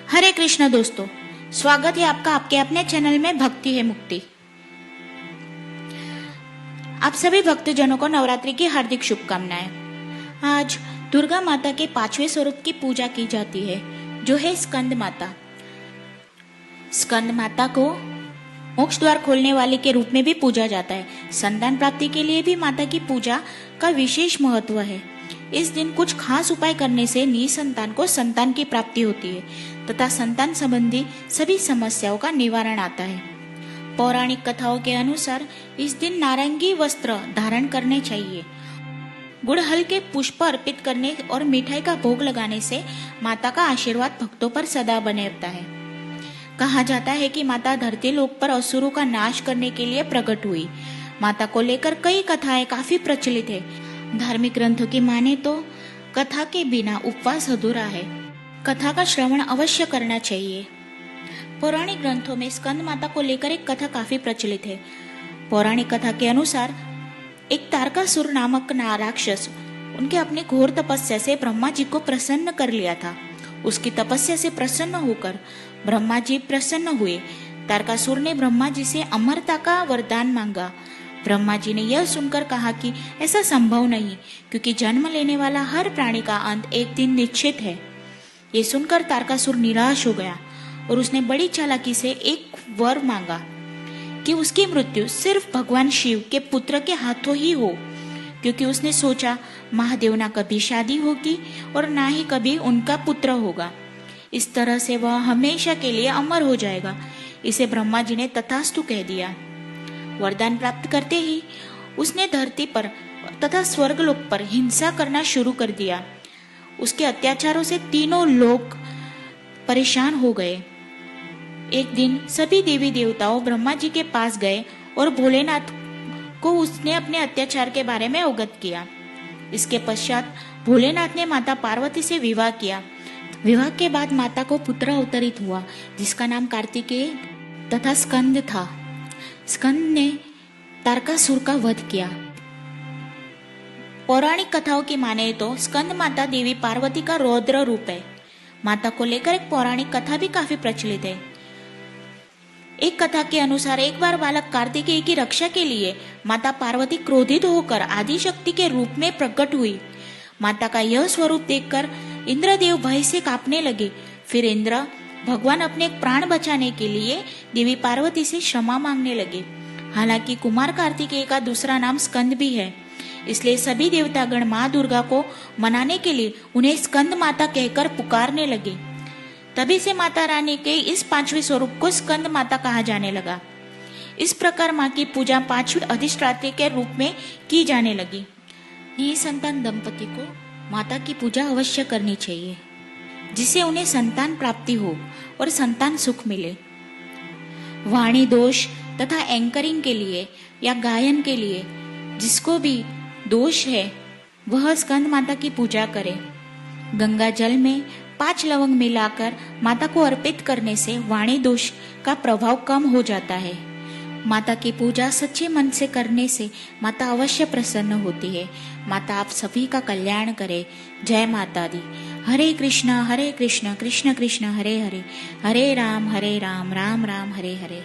हरे कृष्ण दोस्तों, स्वागत है आपका आपके अपने चैनल में भक्ति है मुक्ति। आप सभी भक्तजनों को नवरात्रि की हार्दिक शुभकामनाएं। आज दुर्गा माता के 5वें स्वरूप की पूजा की जाती है, जो है स्कंद माता। स्कंद माता को मोक्ष द्वार खोलने वाले के रूप में भी पूजा जाता है। संतान प्राप्ति के लिए भी माता की पूजा का विशेष महत्व है। इस दिन कुछ खास उपाय करने से निसंतान को संतान की प्राप्ति होती है तथा संतान संबंधी सभी समस्याओं का निवारण आता है। पौराणिक कथाओं के अनुसार इस दिन नारंगी वस्त्र धारण करने चाहिए। गुड़हल के पुष्प अर्पित करने और मिठाई का भोग लगाने से माता का आशीर्वाद भक्तों पर सदा बने रहता है। कहा जाता है कि माता धरती लोक पर असुरों का नाश करने के लिए प्रकट हुई। माता को लेकर कई कथाएं काफी प्रचलित है। धार्मिक ग्रंथों की माने तो कथा के बिना उपवास अधूरा है। कथा का श्रवण अवश्य करना चाहिए। पौराणिक ग्रंथों में स्कंद माता को लेकर एक कथा काफी प्रचलित है। पौराणिक कथा के अनुसार एक तारकासुर नामक राक्षस उनके अपने घोर तपस्या से ब्रह्मा जी को प्रसन्न कर लिया था। उसकी तपस्या से प्रसन्न होकर ब्रह्मा जी प्रसन्न हुए। तारकासुर ने ब्रह्मा जी से अमरता का वरदान मांगा। ब्रह्मा जी ने यह सुनकर कहा कि ऐसा संभव नहीं, क्योंकि जन्म लेने वाला हर प्राणी का अंत एक दिन निश्चित है। ये सुनकर तारकासुर निराश हो गया और उसने बड़ी चालाकी से एक वर मांगा कि उसकी मृत्यु सिर्फ भगवान शिव के पुत्र के हाथों ही हो, क्योंकि उसने सोचा महादेव ना कभी शादी होगी और ना ही कभी उनका पुत्र होगा। इस तरह से वह हमेशा के लिए अमर हो जाएगा। इसे ब्रह्मा जी ने तथास्तु कह दिया। वरदान प्राप्त करते ही उसने धरती पर तथा स्वर्गलोक पर हिंसा करना शुरू कर दिया। उसके अत्याचारों से तीनों लोग परेशान हो गए। एक दिन सभी देवी देवताओं ब्रह्मा जी के पास गए और भोलेनाथ को उसने अपने अत्याचार के बारे में अवगत किया। इसके पश्चात भोलेनाथ ने माता पार्वती से विवाह किया। विवाह के बाद माता को पुत्र अवतरित हुआ, जिसका नाम कार्तिकेय तथा स्कंद था। स्कंद ने तारकासुर का वध किया। पौराणिक कथाओं की माने तो स्कंद माता देवी पार्वती का रौद्र रूप है। माता को लेकर एक पौराणिक कथा भी काफी प्रचलित है। एक कथा के अनुसार एक बार बालक कार्तिकेय की रक्षा के लिए माता पार्वती क्रोधित होकर आदि शक्ति के रूप में प्रकट हुई। माता का यह स्वरूप देखकर इंद्रदेव भय से कांपने लगे। फिर इंद्र भगवान अपने प्राण बचाने के लिए देवी पार्वती से क्षमा मांगने लगे। हालांकि कुमार कार्तिकेय का दूसरा नाम स्कंद भी है, इसलिए सभी देवतागण माँ दुर्गा को मनाने के लिए उन्हें स्कंद माता कहकर पुकारने लगे। तभी से माता रानी के इस 5वें स्वरूप को स्कंद माता कहा जाने लगा। इस प्रकार माँ की पूजा 5वीं अधिष्ठात्री के रूप में की जाने लगी। निसंतान दंपति को माता की पूजा अवश्य करनी चाहिए, जिससे उन्हें संतान प्राप्ति हो और संतान सुख मिले। वाणी दोष तथा एंकरिंग के लिए या गायन के लिए जिसको भी दोष है वह स्कंद माता की पूजा करे। गंगा जल में 5 लवंग मिलाकर माता को अर्पित करने से वाणी दोष का प्रभाव कम हो जाता है। माता की पूजा सच्चे मन से करने से माता अवश्य प्रसन्न होती है। माता आप सभी का कल्याण करे। जय माता दी। हरे कृष्ण कृष्ण कृष्ण हरे हरे, हरे राम राम राम हरे हरे।